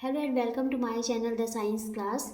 Hello and welcome to my channel the science class.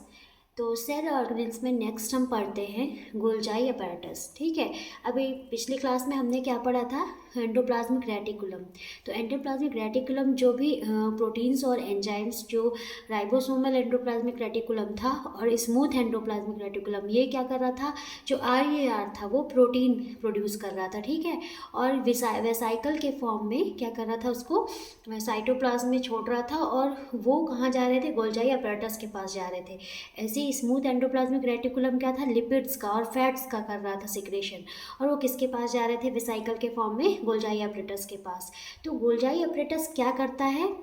तो cell organelles में next हम पढ़ते हैं गोल्जाई अपैरेटस। ठीक है, अभी पिछली क्लास में हमने क्या पढ़ा था, एंडोप्लाज्मिक रेटिकुलम। तो एंडोप्लाज्मिक रेटिकुलम जो भी प्रोटीन्स और एंजाइम्स, जो राइबोसोमल एंडोप्लाज्मिक रेटिकुलम था और स्मूथ एंडोप्लाज्मिक रेटिकुलम, ये क्या कर रहा था, जो आर था वो प्रोटीन प्रोड्यूस कर रहा था। ठीक है, और वेसाइकल के फॉर्म में क्या कर रहा था, उसको साइटोप्लाज्म में छोड़ रहा था और वो कहाँ जा रहे थे, गोल्जाई अपैरेटस के पास जा रहे थे। ऐसे ही स्मूथ एंडोप्लाज्मिक रेटिकुलम क्या था, लिपिड्स का और फैट्स का कर रहा था सिक्रेशन, और वो किसके पास जा रहे थे, वेसाइकल के फॉर्म में गोल्जाई अपैरेटस के पास। तो गोल्जाई अपैरेटस क्या करता है,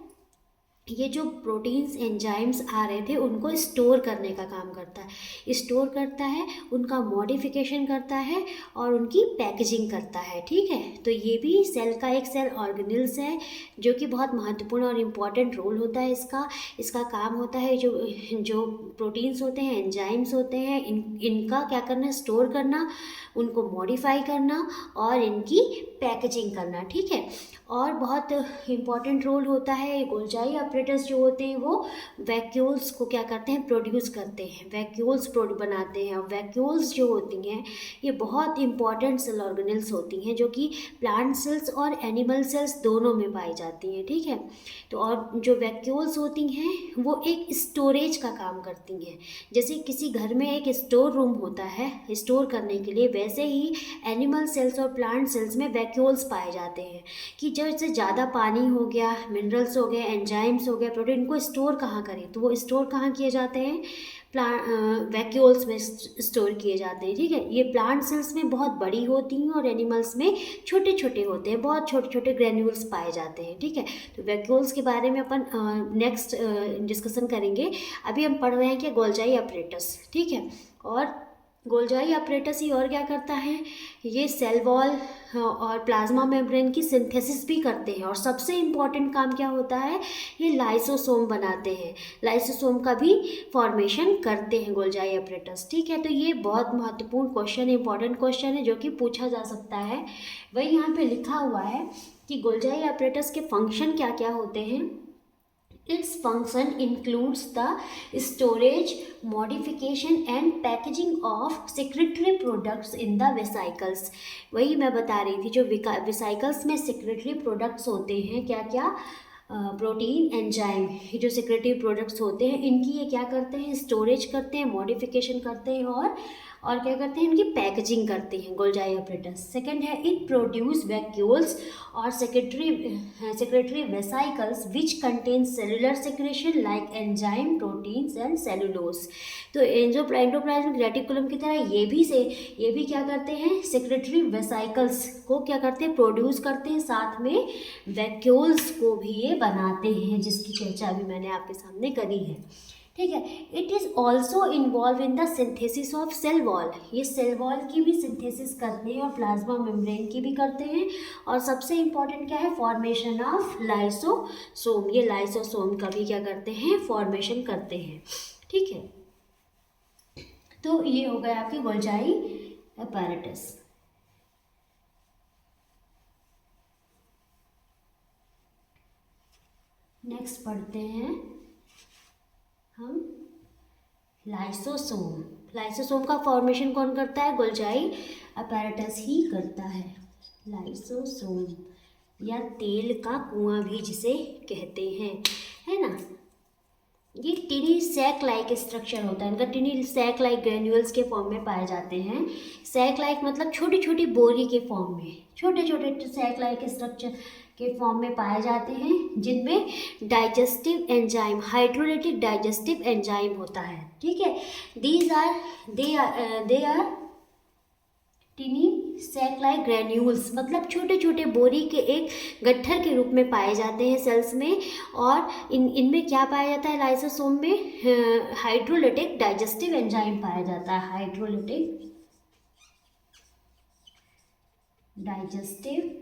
ये जो प्रोटीन्स एंजाइम्स आ रहे थे उनको स्टोर करने का काम करता है, स्टोर करता है, उनका मॉडिफिकेशन करता है और उनकी पैकेजिंग करता है। ठीक है, तो ये भी सेल का एक सेल ऑर्गेनिल्स है, जो कि बहुत महत्वपूर्ण और इम्पॉर्टेंट रोल होता है इसका। इसका काम होता है जो जो प्रोटीन्स होते हैं, एंजाइम्स होते हैं, इनका क्या करना, स्टोर करना, उनको मॉडिफाई करना और इनकी पैकेजिंग करना। ठीक है, और बहुत इम्पॉर्टेंट रोल होता है। गोल्जाई अपैरेटस जो होते हैं वो वैक्यूल्स को क्या करते हैं, प्रोड्यूस करते हैं, वैक्यूल्स बनाते हैं। और वैक्यूल्स जो होती हैं ये बहुत इंपॉर्टेंट सेल ऑर्गेनल्स होती हैं, जो कि प्लांट सेल्स और एनिमल सेल्स दोनों में पाई जाती हैं। ठीक है, तो और जो वैक्यूल्स होती हैं वो एक स्टोरेज का काम करती हैं। जैसे किसी घर में एक स्टोर रूम होता है स्टोर करने के लिए, वैसे ही एनिमल सेल्स और प्लांट सेल्स में वैक्यूल्स पाए जाते हैं कि जैसे ज़्यादा पानी हो गया, मिनरल्स हो गए, एंजाइम्स हो गए, प्रोटीन को स्टोर कहाँ करें, तो वो स्टोर कहाँ किए जाते हैं, प्लांट वैक्यूल्स में स्टोर किए जाते हैं। ठीक है, ये प्लांट सेल्स में बहुत बड़ी होती हैं और एनिमल्स में छोटे छोटे होते हैं, बहुत छोटे छोटे ग्रेन्यूल्स पाए जाते हैं। ठीक है, तो वैक्यूल्स के बारे में अपन नेक्स्ट डिस्कशन करेंगे। अभी हम पढ़ रहे हैं कि गोल्जाई अपैरेटस। ठीक है, और गोल्जाई अपैरेटस ही और क्या करता है, ये सेल वॉल और प्लाज्मा मेम्ब्रेन की सिंथेसिस भी करते हैं। और सबसे इम्पॉर्टेंट काम क्या होता है, ये लाइसोसोम बनाते हैं, लाइसोसोम का भी फॉर्मेशन करते हैं गोल्जाई अपैरेटस। ठीक है, तो ये बहुत महत्वपूर्ण क्वेश्चन, इंपॉर्टेंट क्वेश्चन है जो कि पूछा जा सकता है। वही यहाँ पे लिखा हुआ है कि गोल्जाई अपैरेटस के फंक्शन क्या क्या होते हैं। Its function includes the storage, modification and packaging of secretory products in the vesicles। वही मैं बता रही थी, जो वेसिकल्स में secretory products होते हैं, क्या क्या, प्रोटीन एंजाइम, ये जो सेक्रेटरी प्रोडक्ट्स होते हैं इनकी ये क्या करते हैं, स्टोरेज करते हैं, मॉडिफिकेशन करते हैं और क्या करते हैं, इनकी पैकेजिंग करते हैं गोल्जाई अपैरेटस। सेकंड है, इट प्रोड्यूस वैक्यूल्स और secretary vesicles which contain cellular secretion like enzyme, proteins and cellulose. तो एंडोप्लाज्मिक रेटिकुलम की तरह ये भी क्या करते हैं, सेक्रेटरी वेसाइकल्स को क्या करते हैं, प्रोड्यूस करते हैं, साथ में वैक्यूल्स को भी ये बनाते हैं, जिसकी चर्चा अभी मैंने आपके सामने करी है। ठीक है, it is also involve in the synthesis of cell wall. ये सेल वॉल की भी सिंथेसिस करते हैं और प्लाज्मा मेम्ब्रेन की भी करते हैं। और सबसे इम्पॉर्टेंट क्या है, फॉर्मेशन ऑफ लाइसोसोम, ये लाइसोसोम का भी क्या करते हैं, फॉर्मेशन करते हैं। ठीक है, तो ये हो गया आपकी गोल्जाई अपैरेटस। नेक्स्ट पढ़ते हैं हम लाइसोसोम। लाइसोसोम का फॉर्मेशन कौन करता है, गोल्जाई अपैरेटस ही करता है। लाइसोसोम या तेल का कुआं भी जिसे कहते हैं, है ना। ये टिनी सैक लाइक स्ट्रक्चर होता है, इनका टिनी सैक लाइक ग्रेन्यूल्स के फॉर्म में पाए जाते हैं। सैक लाइक मतलब छोटी छोटी बोरी के फॉर्म में, छोटे छोटे सैक लाइक स्ट्रक्चर के फॉर्म में पाए जाते हैं, जिनमें digestive enzyme, hydrolytic digestive enzyme होता है। ठीक है, they are tiny sac like granules, मतलब छोटे छोटे बोरी के एक गट्ठर के रूप में पाए जाते हैं सेल्स में। और इनमें क्या पाया जाता है, लाइसोसोम में हाइड्रोलाइटिक डाइजेस्टिव एंजाइम पाया जाता है, हाइड्रोलाइटिक डाइजेस्टिव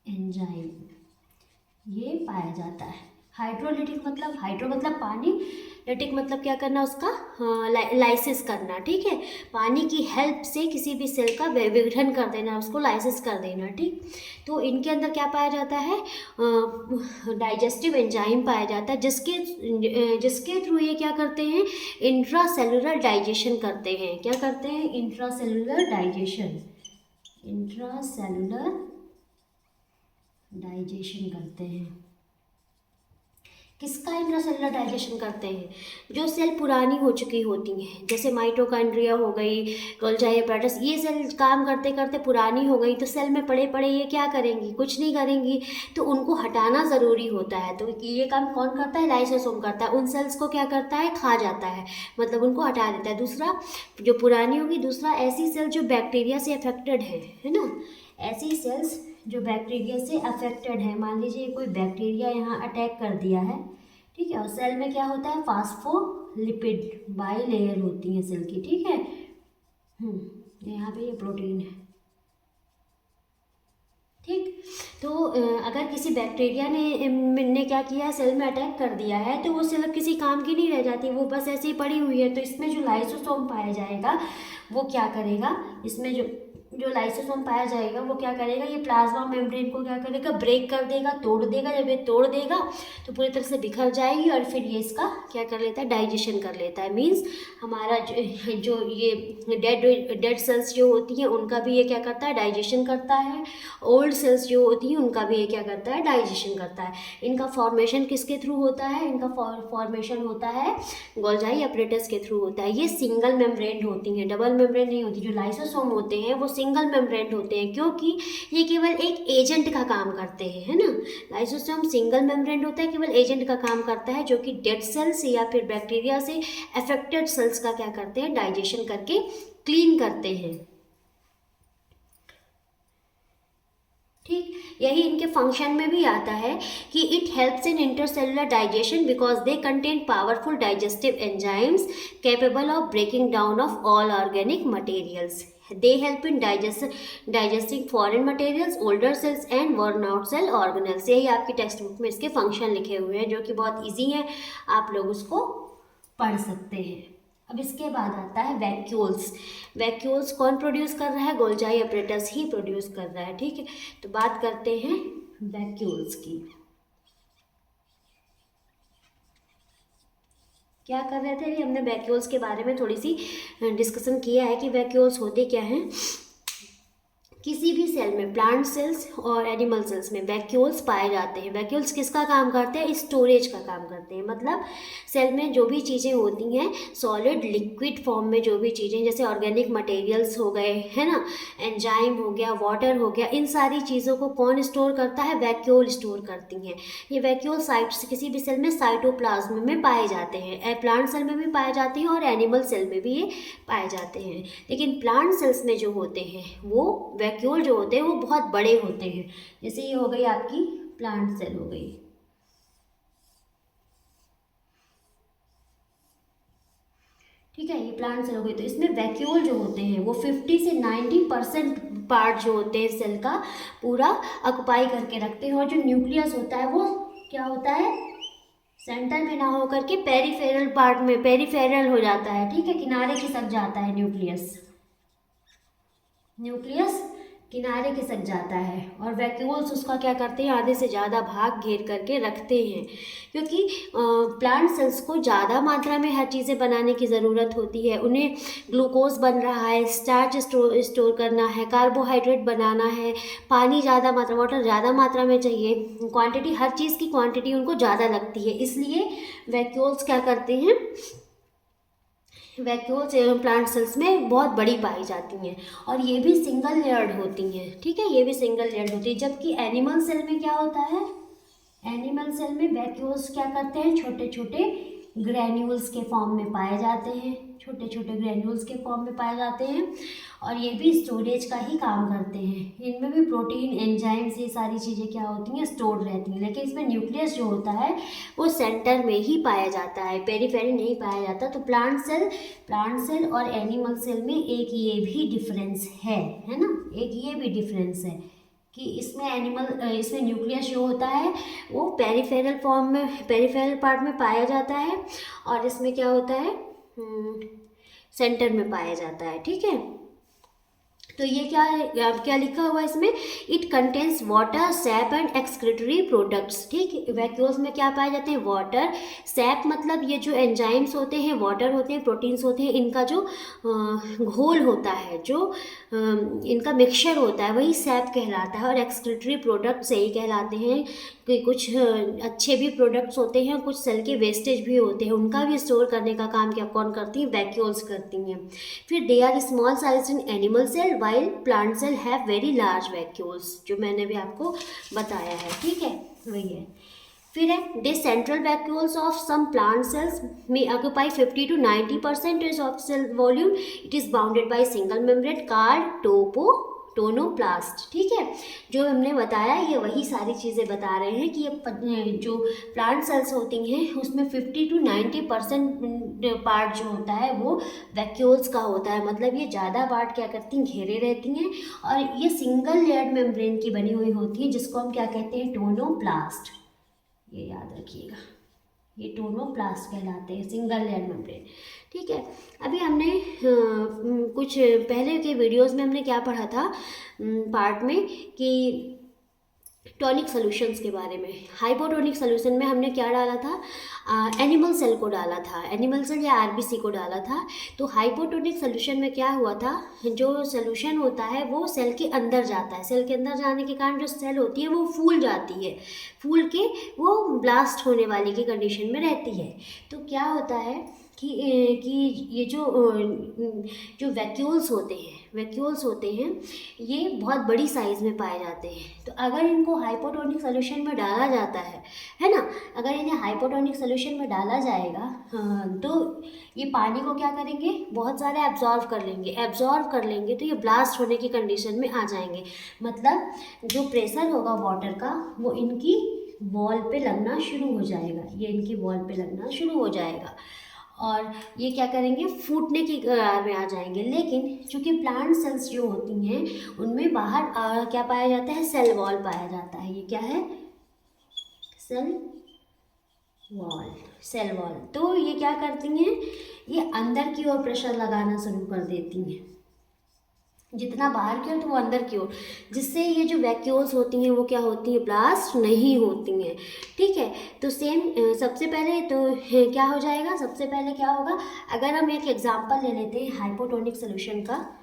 एंजाइम ये पाया जाता है। हाइड्रोलिटिक मतलब, हाइड्रो मतलब पानी, लिटिक मतलब क्या करना उसका, लाइसिस करना, ठीक है। पानी की हेल्प से किसी भी सेल का विघटन कर देना, उसको लाइसिस कर देना, ठीक। तो इनके अंदर क्या पाया जाता है, डाइजेस्टिव एंजाइम पाया जाता है, जिसके थ्रू ये क्या करते हैं, इंट्रासेलुलर डाइजेशन करते हैं। क्या करते हैं, इंट्रासेलुलर डाइजेशन, इंट्रासेलुलर डाइजेशन करते हैं। किसका इंट्रासेलुलर डाइजेशन करते हैं, जो सेल पुरानी हो चुकी होती हैं, जैसे माइटोकॉन्ड्रिया हो गई, गोल्जाई एपैरेटस, ये सेल काम करते करते पुरानी हो गई, तो सेल में पड़े पड़े ये क्या करेंगी, कुछ नहीं करेंगी, तो उनको हटाना ज़रूरी होता है। तो ये काम कौन करता है, लाइसोसोम करता है। उन सेल्स को क्या करता है, खा जाता है, मतलब उनको हटा देता है। दूसरा जो पुरानी होगी, दूसरा ऐसी सेल जो बैक्टीरिया से अफेक्टेड है ना, ऐसी सेल्स जो बैक्टीरिया से अफेक्टेड है। मान लीजिए कोई बैक्टीरिया यहाँ अटैक कर दिया है, ठीक है, और सेल में क्या होता है, फास्फोलिपिड बाई लेयर होती है सेल की, ठीक है। यहाँ पे ये प्रोटीन है, ठीक। तो अगर किसी बैक्टीरिया ने क्या किया, सेल में अटैक कर दिया है, तो वो सेल अब किसी काम की नहीं रह जाती, वो बस ऐसे ही पड़ी हुई है। तो इसमें जो लाइसोसोम पाया जाएगा वो क्या करेगा, इसमें जो लाइसोसोम पाया जाएगा वो क्या करेगा, ये प्लाज्मा मेम्ब्रेन को क्या करेगा, ब्रेक कर देगा, तोड़ देगा। जब ये तोड़ देगा तो पूरी तरह से बिखर जाएगी, और फिर ये इसका क्या कर लेता है, डाइजेशन कर लेता है। मीन्स हमारा जो ये डेड सेल्स जो होती हैं उनका भी ये क्या करता है, डाइजेशन करता है। ओल्ड सेल्स जो होती हैं उनका भी ये क्या करता है, डाइजेशन करता है। इनका फॉर्मेशन किसके थ्रू होता है, इनका फॉर्मेशन होता है गोल्जाई एपैरेटस के थ्रू होता है। ये सिंगल मेम्ब्रेन होती हैं, डबल मेम्ब्रेन नहीं होती। जो लाइसोसोम होते हैं वो सिंगल मेम्ब्रेन होते हैं, क्योंकि ये केवल एक एजेंट का काम करते हैं, है ना। लाइसोसोम सिंगल मेम्ब्रेन होता है, केवल एजेंट का काम करता है, जो कि डेड सेल्स या फिर बैक्टीरिया से अफेक्टेड सेल्स का क्या करते हैं, डाइजेशन करके क्लीन करते हैं, ठीक। यही इनके फंक्शन में भी आता है कि it helps in intercellular digestion because they contain powerful digestive enzymes capable of breaking down of all organic materials. They help in digesting foreign materials, older cells and worn out cell organelles. यही आपकी text book में इसके function लिखे हुए हैं, जो कि बहुत ईजी हैं, आप लोग उसको पढ़ सकते हैं। अब इसके बाद आता है वैक्यूल्स। वैक्यूल्स कौन प्रोड्यूस कर रहा है, गोल्जाई एपैरेटस ही प्रोड्यूस कर रहा है, ठीक है। तो बात करते हैं वैक्यूल्स की। क्या कर रहे थे, अभी हमने वैक्यूल्स के बारे में थोड़ी सी डिस्कशन किया है कि वैक्यूल्स होते क्या हैं। किसी भी सेल में, प्लांट सेल्स और एनिमल सेल्स में वैक्यूल्स पाए जाते हैं। वैक्यूल्स किसका काम करते हैं, स्टोरेज का काम करते हैं। मतलब सेल में जो भी चीज़ें होती हैं, सॉलिड लिक्विड फॉर्म में जो भी चीज़ें, जैसे ऑर्गेनिक मटेरियल्स हो गए, है ना, एंजाइम हो गया, वाटर हो गया, इन सारी चीज़ों को कौन स्टोर करता है, वैक्यूल स्टोर करती हैं। ये वैक्यूल साइट्स किसी भी सेल में साइटोप्लाज्म में पाए जाते हैं। प्लांट सेल में भी पाए जाते हैं और एनिमल सेल में भी ये पाए जाते हैं। लेकिन प्लांट सेल्स में जो होते हैं वो वैक्यूल जो होते हैं वो बहुत बड़े होते हैं। जैसे ये हो गई आपकी प्लांट सेल हो गई, ठीक है, ये प्लांट सेल हो गई। तो इसमें वैक्यूल जो होते हैं वो 50 से 90% पार्ट जो होते हैं सेल का पूरा ऑक्युपाई करके रखते हैं। और जो न्यूक्लियस होता है वो क्या होता है, सेंटर में ना हो करके पेरिफेरल पार्ट में, पेरिफेरल हो जाता है, ठीक है, किनारे खिसक जाता है न्यूक्लियस, न्यूक्लियस किनारे खिसक जाता है। और वैक्यूल्स उसका क्या करते हैं, आधे से ज़्यादा भाग घेर करके रखते हैं, क्योंकि प्लांट सेल्स को ज़्यादा मात्रा में हर चीज़ें बनाने की ज़रूरत होती है। उन्हें ग्लूकोज बन रहा है, स्टार्च स्टोर करना है, कार्बोहाइड्रेट बनाना है, पानी ज़्यादा मात्रा, वाटर ज़्यादा मात्रा में चाहिए, क्वांटिटी, हर चीज़ की क्वांटिटी उनको ज़्यादा लगती है। इसलिए वैक्यूल्स क्या करते हैं, वैक्यूल्स प्लांट सेल्स में बहुत बड़ी पाई जाती हैं, और ये भी सिंगल लेयर्ड होती हैं, ठीक है, ये भी सिंगल लेयर्ड होती है। जबकि एनिमल सेल में क्या होता है, एनिमल सेल में वैक्यूल्स क्या करते हैं, छोटे छोटे ग्रैन्यूल्स के फॉर्म में पाए जाते हैं, छोटे छोटे ग्रैन्यूल्स के फॉर्म में पाए जाते हैं, और ये भी स्टोरेज का ही काम करते हैं। इनमें भी प्रोटीन, एंजाइम्स, ये सारी चीज़ें क्या होती हैं, स्टोर्ड रहती हैं। लेकिन इसमें न्यूक्लियस जो होता है वो सेंटर में ही पाया जाता है, पेरीफेरी नहीं पाया जाता। तो प्लांट सेल और एनिमल सेल में एक ये भी डिफरेंस है ना, एक ये भी डिफरेंस है। कि इसमें न्यूक्लियस जो होता है वो पेरिफेरल पार्ट में पाया जाता है, और इसमें क्या होता है, सेंटर में पाया जाता है। ठीक है, तो ये क्या है, क्या लिखा हुआ है इसमें, it contains water, SAP and excretory products. ठीक, वैक्यूल्स में क्या पाए जाते हैं, वाटर, सैप मतलब ये जो एंजाइम्स होते हैं, वाटर होते हैं, प्रोटीन्स होते हैं, इनका जो घोल होता है, जो इनका मिक्सचर होता है, वही सैप कहलाता है। और एक्सक्रीटरी प्रोडक्ट्स यही कहलाते हैं कि कुछ अच्छे भी प्रोडक्ट्स होते हैं, कुछ सेल के वेस्टेज भी होते हैं, उनका भी स्टोर करने का काम क्या कौन करती है, वैक्यूल्स करती हैं। फिर they are small size in animal cell while plant cell have very large vacuoles, जो मैंने भी आपको बताया है। ठीक है, वही है। फिर है the central vacuoles of some plant cells में occupy 50 to 90% of cell volume. It is bounded by single membrane called tonoplast. ठीक है, जो हमने बताया ये वही सारी चीज़ें बता रहे हैं कि ये जो प्लांट सेल्स होती हैं उसमें 50 to 90% पार्ट जो होता है वो वैक्यूल्स का होता है। मतलब ये ज़्यादा पार्ट क्या करती हैं, घेरे रहती हैं, और ये सिंगल लेयर्ड मेम्ब्रेन की बनी हुई होती है, जिसको हम क्या कहते हैं, टोनोप्लास्ट। ये याद रखिएगा, ये टोनोप्लास्ट कहलाते हैं, सिंगल लेयर मेम्ब्रेन। ठीक है, अभी हमने कुछ पहले के वीडियोस में हमने क्या पढ़ा था पार्ट में, कि टॉनिक सॉल्यूशंस के बारे में। हाइपोटोनिक सॉल्यूशन में हमने क्या डाला था, एनिमल सेल को डाला था, एनिमल सेल या आरबीसी को डाला था। तो हाइपोटोनिक सॉल्यूशन में क्या हुआ था, जो सॉल्यूशन होता है वो सेल के अंदर जाता है, सेल के अंदर जाने के कारण जो सेल होती है वो फूल जाती है, फूल के वो ब्लास्ट होने वाली की कंडीशन में रहती है। तो क्या होता है कि ये जो वैक्यूल्स होते हैं ये बहुत बड़ी साइज़ में पाए जाते हैं। तो अगर इनको हाइपोटोनिक सॉल्यूशन में डाला जाता है ना, अगर इन्हें हाइपोटोनिक सॉल्यूशन में डाला जाएगा तो ये पानी को क्या करेंगे, बहुत सारे एब्जॉर्व कर लेंगे, तो ये ब्लास्ट होने की कंडीशन में आ जाएंगे। मतलब जो प्रेशर होगा वाटर का वो इनकी वॉल पे लगना शुरू हो जाएगा, ये इनकी वॉल पे लगना शुरू हो जाएगा, और ये क्या करेंगे, फूटने की कगार में आ जाएंगे। लेकिन चूँकि प्लांट सेल्स जो होती हैं उनमें बाहर क्या पाया जाता है, सेल वॉल पाया जाता है। ये क्या है, सेल वॉल। तो ये क्या करती हैं, ये अंदर की ओर प्रेशर लगाना शुरू कर देती हैं, जितना बाहर की ओर तो वो अंदर की ओर, जिससे ये जो वैक्यूल्स होती हैं वो क्या होती हैं, ब्लास्ट नहीं होती हैं। ठीक है, तो सेम सबसे पहले तो क्या हो जाएगा, सबसे पहले क्या होगा, अगर हम एक एग्जांपल ले लेते हैं हाइपोटोनिक सॉल्यूशन का।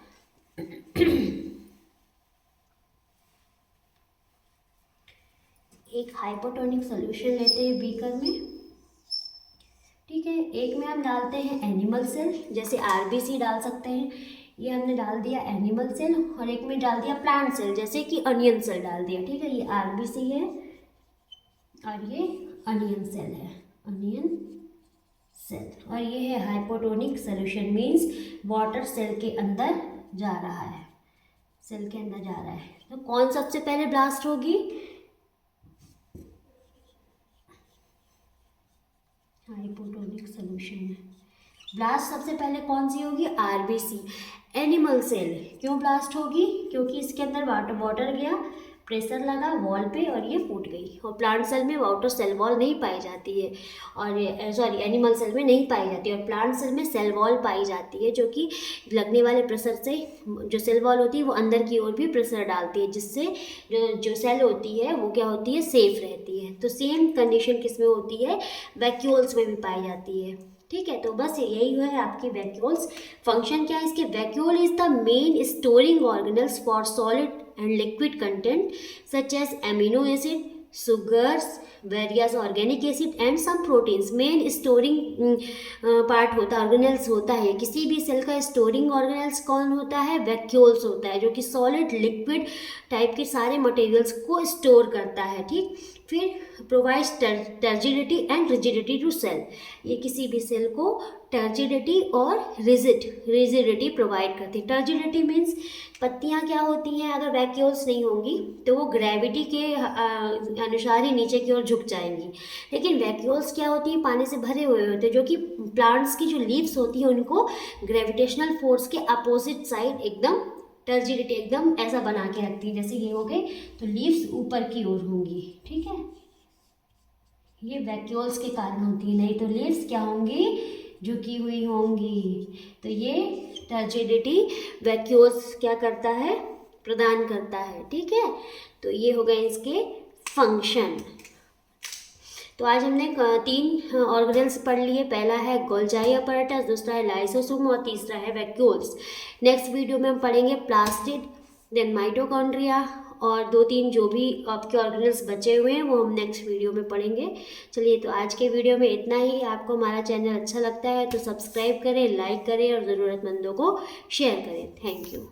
एक हाइपोटोनिक सॉल्यूशन लेते हैं बीकर में। ठीक है, एक में हम डालते हैं एनिमल सेल, जैसे आरबीसी डाल सकते हैं, ये हमने डाल दिया एनिमल सेल, और एक में डाल दिया प्लांट सेल, जैसे कि अनियन सेल डाल दिया। ठीक है, ये आरबीसी है और ये अनियन सेल है, और ये है hypotonic solution, means water cell के अंदर जा रहा है, तो कौन सबसे पहले ब्लास्ट होगी, हाइपोटोनिक सॉल्यूशन में ब्लास्ट सबसे पहले कौन सी होगी, आरबीसी। एनिमल सेल क्यों ब्लास्ट होगी, क्योंकि इसके अंदर वाटर गया, प्रेशर लगा वॉल पे और ये फूट गई। और प्लांट सेल में वाटर सेल वॉल नहीं पाई जाती है, और एनिमल सेल में नहीं पाई जाती है, और प्लांट सेल में सेल वॉल पाई जाती है, जो कि लगने वाले प्रेशर से जो सेल वॉल होती है वो अंदर की ओर भी प्रेशर डालती है, जिससे जो सेल होती है वो क्या होती है, सेफ रहती है। तो सेम कंडीशन किस में होती है, वैक्यूल्स में भी पाई जाती है। ठीक है, तो बस यही है आपकी वैक्यूल्स। फंक्शन क्या है इसके, vacuole is the main storing organelles for solid and liquid content such as amino acid, sugars, various organic acid and some proteins। Main storing part होता है, ऑर्गेनल्स होता है, किसी भी सेल का स्टोरिंग ऑर्गेनल्स कौन होता है, वैक्यूल्स होता है, जो कि सॉलिड लिक्विड टाइप के सारे मटेरियल्स को स्टोर करता है। ठीक, फिर provides turgidity and rigidity to cell, ये किसी भी सेल को टर्जिडिटी और रिजिडिटी प्रोवाइड करती है। टर्जिडिटी मीन्स पत्तियाँ क्या होती हैं, अगर वैक्यूल्स नहीं होंगी तो वो ग्रेविटी के अनुसार ही नीचे की ओर झुक जाएंगी, लेकिन वैक्यूल्स क्या होती हैं, पानी से भरे हुए होते हैं, जो कि प्लांट्स की जो लीव्स होती हैं उनको ग्रेविटेशनल फोर्स के अपोजिट साइड एकदम टर्जिडिटी एकदम ऐसा बना के रखती है, जैसे ये हो गए तो लीव्स ऊपर की ओर होंगी, ठीक है। ये वैक्यूल्स के कारण होती है, नहीं तो लीव्स क्या होंगी, झुकी हुई होंगी। तो ये टर्जिडिटी वैक्यूल्स क्या करता है, प्रदान करता है, ठीक है। तो ये हो गए इसके फंक्शन। तो आज हमने 3 ऑर्गेनेल्स पढ़ लिए। पहला है गोल्जाई अपैरेटस, दूसरा है लाइसोसोम और तीसरा है वैक्यूल्स। नेक्स्ट वीडियो में हम पढ़ेंगे प्लास्टिड, देन माइटोकॉन्ड्रिया और 2-3 जो भी आपके ऑर्गेनेल्स बचे हुए हैं वो हम नेक्स्ट वीडियो में पढ़ेंगे। चलिए, तो आज के वीडियो में इतना ही। आपको हमारा चैनल अच्छा लगता है तो सब्सक्राइब करें, लाइक करें और ज़रूरतमंदों को शेयर करें। Thank you.